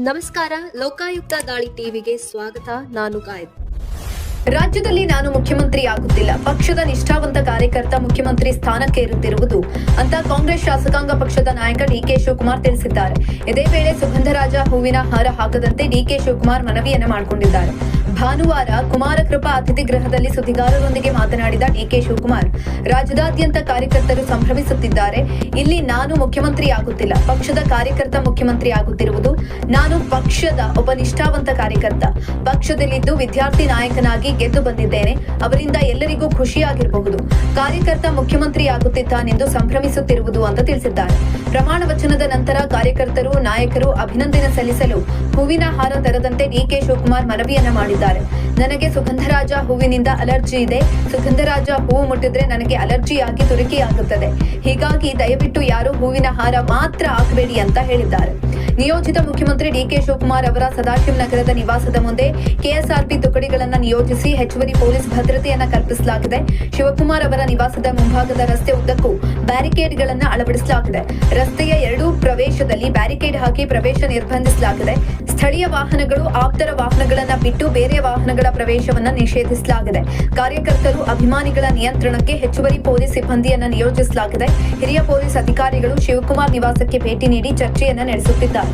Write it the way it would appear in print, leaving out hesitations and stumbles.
ನಮಸ್ಕಾರ. ಲೋಕಾಯುಕ್ತ ದಾಳಿ ಟಿವಿಗೆ ಸ್ವಾಗತ. ನಾನು ಗಾಯದ್. ರಾಜ್ಯದಲ್ಲಿ ನಾನು ಮುಖ್ಯಮಂತ್ರಿ ಆಗುತ್ತಿಲ್ಲ, ಪಕ್ಷದ ನಿಷ್ಠಾವಂತ ಕಾರ್ಯಕರ್ತ ಮುಖ್ಯಮಂತ್ರಿ ಸ್ಥಾನಕ್ಕೆ ಇರುತ್ತಿರುವುದು ಅಂತ ಕಾಂಗ್ರೆಸ್ ಶಾಸಕಾಂಗ ಪಕ್ಷದ ನಾಯಕ ಡಿಕೆ ಶಿವಕುಮಾರ್ ತಿಳಿಸಿದ್ದಾರೆ. ಇದೇ ವೇಳೆ ಸುಗಂಧರಾಜ ಹೂವಿನ ಹಾರ ಹಾಕದಂತೆ ಡಿಕೆ ಶಿವಕುಮಾರ್ ಮನವಿಯನ್ನ ಮಾಡಿಕೊಂಡಿದ್ದಾರೆ. ಭಾನುವಾರ ಕುಮಾರಕೃಪಾ ಅತಿಥಿ ಗೃಹದಲ್ಲಿ ಸುದ್ದಿಗಾರರೊಂದಿಗೆ ಮಾತನಾಡಿದ ಡಿಕೆ ಶಿವಕುಮಾರ್, ರಾಜ್ಯದಾದ್ಯಂತ ಕಾರ್ಯಕರ್ತರು ಸಂಭ್ರಮಿಸುತ್ತಿದ್ದಾರೆ. ಇಲ್ಲಿ ನಾನು ಮುಖ್ಯಮಂತ್ರಿ ಆಗುತ್ತಿಲ್ಲ, ಪಕ್ಷದ ಕಾರ್ಯಕರ್ತ ಮುಖ್ಯಮಂತ್ರಿ ಆಗುತ್ತಿರುವುದು. ನಾನು ಪಕ್ಷದ ಒಬ್ಬ ನಿಷ್ಠಾವಂತ ಕಾರ್ಯಕರ್ತ, ಪಕ್ಷದಲ್ಲಿದ್ದು ವಿದ್ಯಾರ್ಥಿ ನಾಯಕನಾಗಿ ಗೆದ್ದು ಬಂದಿದ್ದೇನೆ. ಅವರಿಂದ ಎಲ್ಲರಿಗೂ ಖುಷಿಯಾಗಿರಬಹುದು. ಕಾರ್ಯಕರ್ತ ಮುಖ್ಯಮಂತ್ರಿ ಆಗುತ್ತಿದ್ದಾನೆಂದು ಸಂಭ್ರಮಿಸುತ್ತಿರುವುದು ಅಂತ ತಿಳಿಸಿದ್ದಾರೆ. ಪ್ರಮಾಣ ವಚನದ ನಂತರ ಕಾರ್ಯಕರ್ತರು ನಾಯಕರು ಅಭಿನಂದನೆ ಸಲ್ಲಿಸಲು ಹೂವಿನ ಹಾರ ತರದಂತೆ ಡಿಕೆ ಶಿವಕುಮಾರ್ ಮನವಿಯನ್ನ ಮಾಡಿದ್ದಾರೆ. ನನಗೆ ಸುಗಂಧರಾಜ ಹೂವಿನಿಂದ ಅಲರ್ಜಿ ಇದೆ. ಸುಗಂಧರಾಜ ಹೂವು ಮುಟ್ಟಿದ್ರೆ ನನಗೆ ಅಲರ್ಜಿಯಾಗಿ ತುರಿಕೆಯಾಗುತ್ತದೆ. ಹೀಗಾಗಿ ದಯವಿಟ್ಟು ಯಾರು ಹೂವಿನ ಹಾರ ಮಾತ್ರ ಹಾಕಬೇಡಿ ಅಂತ ಹೇಳಿದ್ದಾರೆ. ನಿಯೋಜಿತ ಮುಖ್ಯಮಂತ್ರಿ ಡಿಕೆ ಶಿವಕುಮಾರ್ ಅವರ ಸದಾಶಿವನಗರದ ನಿವಾಸದ ಮುಂದೆ ಕೆಎಸ್ಆರ್ಪಿ ತುಕಡಿಗಳನ್ನು ನಿಯೋಜಿಸಿ ಹೆಚ್ಚುವರಿ ಪೊಲೀಸ್ ಭದ್ರತೆಯನ್ನ ಕಲ್ಪಿಸಲಾಗಿದೆ. ಶಿವಕುಮಾರ್ ಅವರ ನಿವಾಸದ ಮುಂಭಾಗದ ರಸ್ತೆ ಉದ್ದಕ್ಕೂ ಬ್ಯಾರಿಕೇಡ್ಗಳನ್ನು ಅಳವಡಿಸಲಾಗಿದೆ. ರಸ್ತೆಯ ಎರಡೂ ಪ್ರವೇಶದಲ್ಲಿ ಬ್ಯಾರಿಕೇಡ್ ಹಾಕಿ ಪ್ರವೇಶ ನಿರ್ಬಂಧಿಸಲಾಗಿದೆ. ಸ್ಥಳೀಯ ವಾಹನಗಳು, ಆಪ್ತರ ವಾಹನಗಳನ್ನ ಬಿಟ್ಟು ಬೇರೆ ವಾಹನಗಳ ಪ್ರವೇಶವನ್ನ ನಿಷೇಧಿಸಲಾಗಿದೆ. ಕಾರ್ಯಕರ್ತರು, ಅಭಿಮಾನಿಗಳ ನಿಯಂತ್ರಣಕ್ಕೆ ಹೆಚ್ಚುವರಿ ಪೊಲೀಸ್ ಸಿಬ್ಬಂದಿಯನ್ನ ನಿಯೋಜಿಸಲಾಗಿದೆ. ಹಿರಿಯ ಪೊಲೀಸ್ ಅಧಿಕಾರಿಗಳು ಶಿವಕುಮಾರ್ ನಿವಾಸಕ್ಕೆ ಭೇಟಿ ನೀಡಿ ಚರ್ಚೆಯನ್ನ ನಡೆಸುತ್ತಿದ್ದಾರೆ.